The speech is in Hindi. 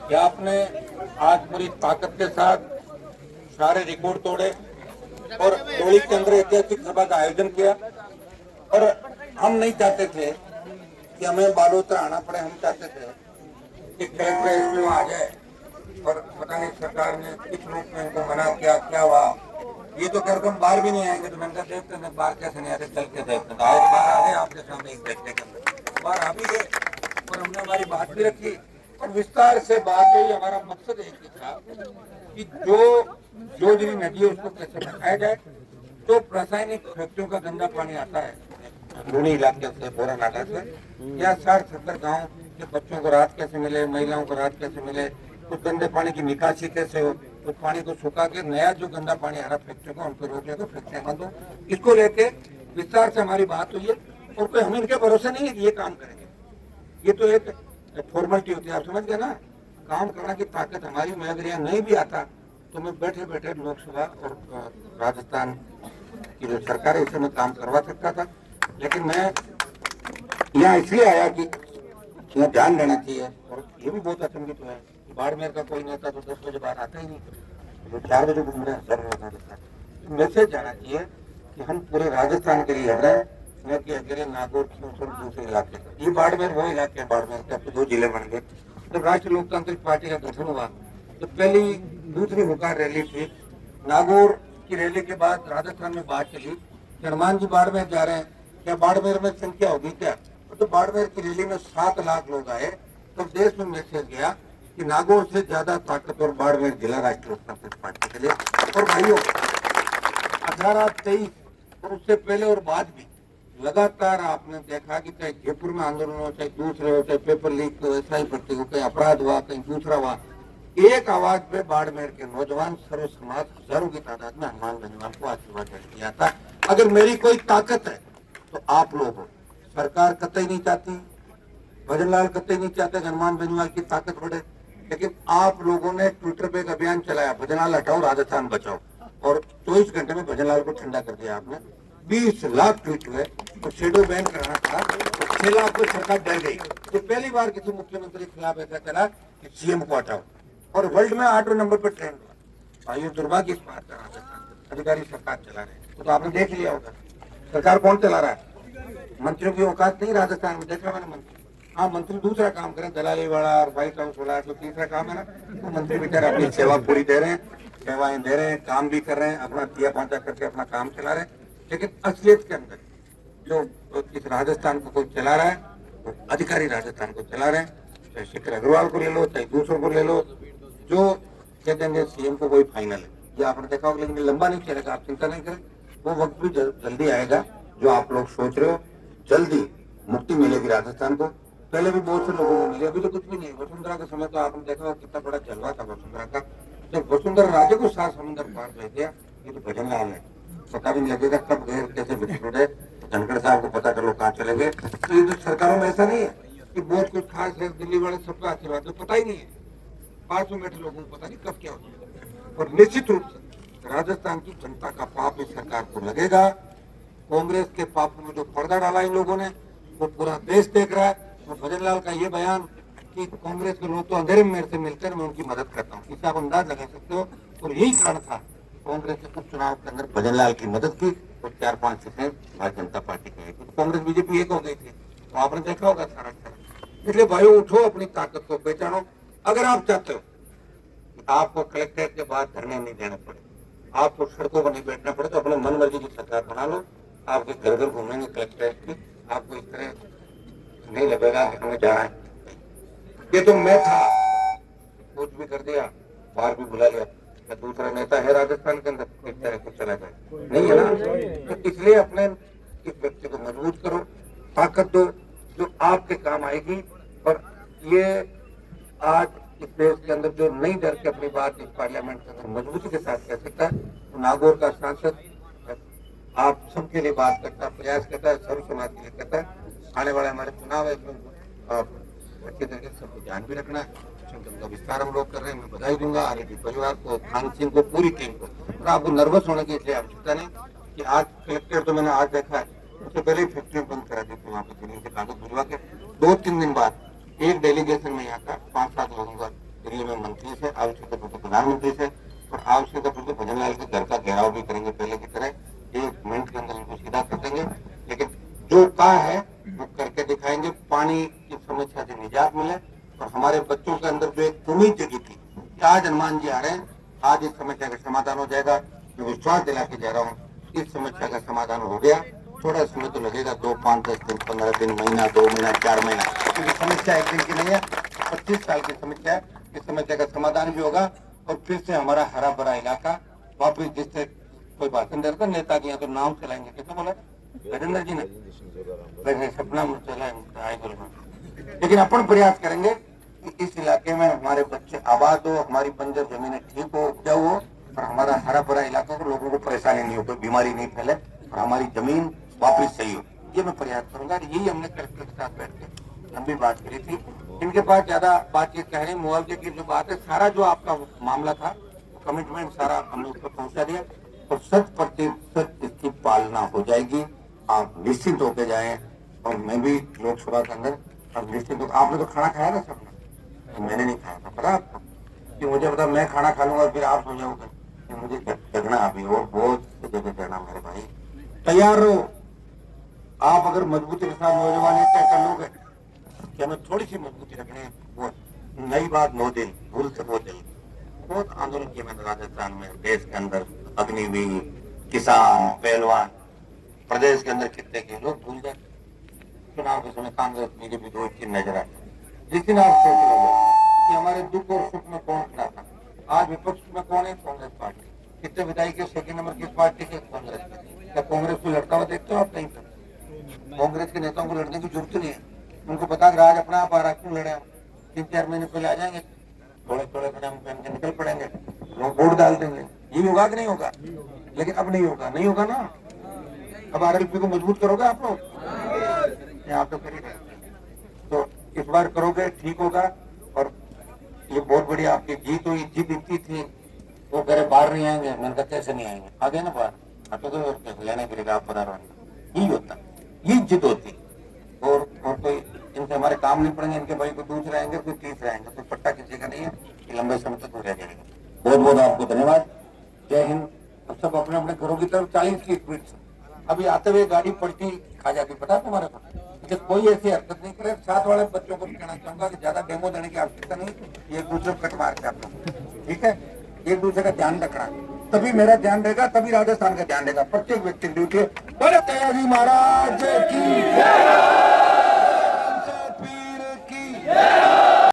कि आपने आज पूरी ताकत के साथ सारे रिकॉर्ड तोड़े और डोली के अंदर ऐतिहासिक सभा का आयोजन किया। और हम नहीं चाहते थे कि हमें बालोतरा आना पड़े, हम चाहते थे कि कलेक्टर इसमें आ जाए और पता नहीं सरकार ने किस रूप में इनको मना किया, क्या हुआ। ये तो कहते हम बाहर भी नहीं आएंगे, तो मैंने देखते हैं बाहर कैसे नहीं आते, चल के देखते आए बाहर आ गए आपके सामने एक देखने के अंदर बाहर आ भी गए और हमने हमारी बात भी रखी और विस्तार से बात हुई। हमारा मकसद एक ही था कि जो जो नदी है उसको कैसे बचाया जाए। तो रासायनिक फैक्ट्रियों का गंदा पानी आता है लूनी इलाके से, बोरा नाला से, या 60-70 गाँव के बच्चों को राहत कैसे मिले, महिलाओं को राहत कैसे मिले, उस गंदे पानी की निकासी कैसे हो, उस पानी को सुखा के नया जो गंदा पानी आ रहा फैक्ट्री को उनको रोकने को फैक्ट्री बंद हो। इसको लेके विस्तार से हमारी बात हुई है और कोई हम इनके भरोसे नहीं है कि ये काम करेंगे। ये तो एक फॉर्मेलिटी होती है, आप समझ गए ना। काम करने की ताकत हमारी में अगर यहाँ नहीं भी आता तो मैं बैठे बैठे लोकसभा और राजस्थान की जो सरकार है इससे मैं काम करवा सकता था। लेकिन मैं यहाँ इसलिए आया कि यहाँ ध्यान देना चाहिए। और ये भी बहुत अचंभित हुआ है, बाड़मेर का कोई नेता तो 10 बजे बाहर आता ही नहीं, जो 4 बजे घूम रहे हैं। मैसेज जाना चाहिए कि हम पूरे राजस्थान के लिए लड़ रहे हैं, न कि अकेले नागौर की दूसरे इलाके। ये बाड़मेर वो इलाके हैं, बाड़मेर के अब तो 2 जिले बन गए। जब राष्ट्रीय लोकतांत्रिक पार्टी का गठन हुआ तो पहली दूसरी हुकार रैली थी। नागौर की रैली के बाद राजस्थान में बात चली कि हनुमान जी बाड़मेर जा रहे हैं, क्या बाड़मेर में संख्या होगी क्या? तो बाड़मेर की रैली में 7 लाख लोग आए। तो देश में मैसेज गया कि नागौर से ज्यादा ताकतवर बाड़मेर जिला राष्ट्रीय लोकतांत्रिक पार्टी के लिए। और भाइयों 18-23 और उससे पहले और बाद भी लगातार आपने देखा कि चाहे जयपुर में आंदोलन हो, चाहे दूसरे हो, चाहे पेपर लीक हो, ऐसा ही पड़ती हो, कहीं अपराध हुआ, कहीं दूसरा हुआ, एक आवाज पे बाड़मेर के नौजवान सर्व समाज हजारों की तादाद में हनुमान बेनीवाल को आशीर्वाद दिया था। अगर मेरी कोई ताकत है तो आप लोग हो। सरकार कतई नहीं चाहती, भजनलाल कतई नहीं चाहते हनुमान बेनीवाल की ताकत बढ़े, लेकिन आप लोगों ने ट्विटर पे एक अभियान चलाया, भजनलाल हटाओ राजस्थान बचाओ, और 24 घंटे में भजनलाल को ठंडा कर दिया आपने। 20 लाख ट्वीट हुए और शेडो बैन कराना था तो 6 लाख को सरकार डर गई। तो पहली बार किसी मुख्यमंत्री के खिलाफ ऐसा करा कि सीएम को हटाओ, और वर्ल्ड में 8वें नंबर पर ट्रेंड हुआ। भाइयों दुर्भाग्य इस बात का राजस्थान अधिकारी सरकार चला रहे हैं। तो आपने देख लिया होगा सरकार कौन चला रहा है। मंत्रियों की औकात नहीं राजस्थान में, देखा मैंने मंत्री। हाँ, मंत्री दूसरा काम करें, दलाली वाला और व्हाइट हाउस वाला, जो तीसरा काम है ना, तो मंत्री बेचारे अपनी सेवा पूरी दे रहे हैं, सेवाएं दे रहे हैं, काम भी कर रहे हैं, अपना दिया पांचा करके अपना काम चला रहे हैं। लेकिन असलियत के अंदर जो इस राजस्थान को कोई चला रहा है वो अधिकारी राजस्थान को चला रहे हैं। चाहे शेखर अग्रवाल को ले लो, चाहे दूसरों को ले लो, जो कहते हैं सीएम को वही फाइनल है। ये आपने देखा होगा, लेकिन लंबा नहीं चलेगा, आप चिंता नहीं करें, वो वक्त भी जल्दी आएगा जो आप लोग सोच रहे हो। जल्दी मुक्ति मिलेगी राजस्थान को। पहले भी बहुत से लोगों को मिली, अभी तो कुछ भी नहीं। वसुंधरा का समय तो आपने देखा कितना बड़ा जलवा था वसुंधरा का। जब वसुंधरा राजे को 7 समुद्र पार कर दिया, ये तो भजनलाल है, पता भी नहीं लगेगा कब गए कैसे विस्फोट है। धनखड़ साहब को पता चलो कहाँ चले गए। तो ये तो सरकारों में ऐसा नहीं है कि बहुत कुछ खास है, दिल्ली वाले सबका आशीर्वाद तो पता ही नहीं है, 5 में बैठे लोगों को पता नहीं कब क्या होता। और निश्चित रूप से राजस्थान की जनता का पाप इस सरकार को लगेगा। कांग्रेस के पाप में जो पर्दा डाला इन लोगों ने वो पूरा देश देख रहा है। और भजनलाल का ये बयान कि कांग्रेस के लोग तो अंधेरे में मेरे से मिलकर मैं उनकी मदद करता हूँ, इससे आप अंदाज लगा सकते हो। और यही कारण था कांग्रेस के उपचुनाव के अंदर भजनलाल की मदद की और 4-5 सीटें भारतीय जनता पार्टी की आई। तो कांग्रेस बीजेपी एक हो गई थी, तो आपने देखा होगा सारा। इसलिए भाइयों उठो, अपनी ताकत को पहचानो। अगर आप चाहते हो कि आपको कलेक्ट्रेट के बाद धरने नहीं देने पड़े, आपको सड़कों पर नहीं बैठना पड़े, तो अपने मन मर्जी की सरकार बना लो। आपके घर घर घूमेंगे कलेक्ट्रेट की, आपको इस तरह नहीं लगेगा कि हमें जा रहे हैं। ये तो मैं था, कुछ भी कर दिया, बाहर भी बुला लिया, दूसरा नेता है राजस्थान के अंदर इस तरह कुछ चला जाए, नहीं है ना। तो इसलिए अपने इस व्यक्ति को मजबूत करो, ताकत दो जो आपके काम आएगी। और ये आज इस देश के अंदर जो नहीं डर के अपनी बात इस पार्लियामेंट के अंदर मजबूती के साथ कह सकता है, तो नागौर का सांसद आप सबके लिए बात करता है, प्रयास करता है, सर्व समाज के लिए करता है। आने वाले हमारे चुनाव है, अच्छे तरीके से सबको ध्यान भी रखना है। उनका विस्तार हम लोग कर रहे हैं, मैं बधाई दूंगा आरएलडी परिवार को, खान सिंह को, पूरी टीम को। और आपको नर्वस होने की इसलिए आवश्यकता नहीं कि आज कलेक्टर तो मैंने आज देखा है, उससे पहले ही फैक्ट्री बंद करा दी थी वहाँ पे, कागज भिजवा के 2-3 दिन बाद एक डेलीगेशन में यहाँ का 5-7 लोगों का दिल्ली से, आवश्यक है तो प्रधानमंत्री से, और आवश्यक है तो भजनलाल के घर का घेराव भी करेंगे पहले की तरह, 1 मिनट के अंदर इनको सीधा कर देंगे। लेकिन जो कहा है वो करके दिखाएंगे, पानी की समस्या से निजात मिले और हमारे बच्चों के अंदर जो एक उम्मीद जगी थी कि आज हनुमान जी आ रहे हैं, आज इस समस्या का समाधान हो जाएगा। मैं विश्वास दिला के जा रहा हूँ, इस समस्या का समाधान हो गया। थोड़ा समय तो लगेगा, 2, 5, 10 दिन, 15 दिन, महीना, 2 महीना, 4 महीना, क्योंकि समस्या एक दिन की नहीं है, 25 साल की समस्या है। इस समस्या का समाधान भी होगा और फिर से हमारा हरा भरा इलाका वापिस, जिससे कोई भाषण दे रहा नेता की, तो नाम चलाएंगे, कितना बोला गजेंद्र जी ने, सपना चलाएंगे। लेकिन अपन प्रयास करेंगे कि इस इलाके में हमारे बच्चे आबाद हो, हमारी बंजर जमीनें ठीक हो, उपजाऊ हो, और हमारा हरा भरा इलाका को, लोगों को परेशानी नहीं हो, कोई बीमारी नहीं फैले और हमारी जमीन वापस सही हो। ये मैं प्रयास करूंगा। यही हमने कलेक्टर के साथ बैठ के लंबी बात करी थी। इनके पास ज्यादा बातचीत कह रहे हैं, मुआवजे की जो बात है, सारा जो आपका मामला था, कमिटमेंट सारा हमने उसको पहुंचा दिया और 100% इसकी पालना हो जाएगी। आप निश्चित होके जाएं। और मैं भी लोकसभा के अंदर अब निश्चित हो, आपने तो खाना खाया ना सबने, तो मैंने नहीं खाया था, पता आपको, कि मुझे पता मैं खाना खा लूंगा फिर आप सो जाओगे, मुझे जगना अभी और बहुत जगह जाना। मेरे भाई तैयार रहो। आप अगर मजबूती के साथ नौजवान तय कर लोगे कि हमें थोड़ी सी मजबूती रखनी है, वो नई बात 9 दिन, भूल से वो दिन बहुत आंदोलन किया मैंने राजस्थान में, देश के अंदर अग्निवीर, किसान, पहलवान, प्रदेश के अंदर कितने के लोग भूल जाते। चुनाव के समय कांग्रेस बीजेपी 2 चीज नजर आती। जिस दिन आप सोच लोगे कि हमारे दुख और सुख में कौन खड़ा था, आज विपक्ष में कौन है, कांग्रेस पार्टी। कितने विधायक के 2nd नंबर किस पार्टी के, कांग्रेस के। क्या कांग्रेस को लड़ता हुआ देखते हो आप? नहीं करते। कांग्रेस के नेताओं को लड़ने की जरूरत नहीं है, उनको पता है राज अपना आप आ रहा, क्यों लड़े हम, 3-4 महीने पहले आ जाएंगे, थोड़े थोड़े कदम पहन के निकल पड़ेंगे, लोग वोट डाल देंगे। ये होगा कि नहीं होगा? लेकिन अब नहीं होगा, नहीं होगा ना। अब आरएलपी को मजबूत करोगे आप लोग, आप तो कर ही रहे, तो इस बार करोगे, ठीक होगा। और ये बहुत बड़ी आपकी जीत हुई, जीत इतनी थी, वो करे बाहर नहीं आएंगे, मैंने कहा कैसे नहीं आएंगे, आ गए ना बाहर, तो लेने के लिए आप पधारो, यही होता, यही जीत होती। और कोई इनसे हमारे काम नहीं पड़ेंगे, इनके भाई को दूसरे आएंगे, कोई तीसरे आएंगे, कोई पट्टा किसी का नहीं है, ये लंबे समय तक हो रह जाएगा। बहुत बहुत आपको धन्यवाद, जय हिंद। सब अपने अपने घरों की तरफ 40 की स्पीड से अभी आते हुए गाड़ी पलटी खा जाती, पता है तुम्हारे को, कि कोई ऐसी हरकत नहीं करे। साथ वाले बच्चों को भी कहना चाहूंगा कि ज्यादा डेमो देने की आवश्यकता नहीं, ये एक दूसरे को कट मार के आप लोग, ठीक है, एक दूसरे का ध्यान रखना, तभी मेरा ध्यान रहेगा, तभी राजस्थान का ध्यान रहेगा। प्रत्येक व्यक्ति ड्यूटी। बोले महाराज की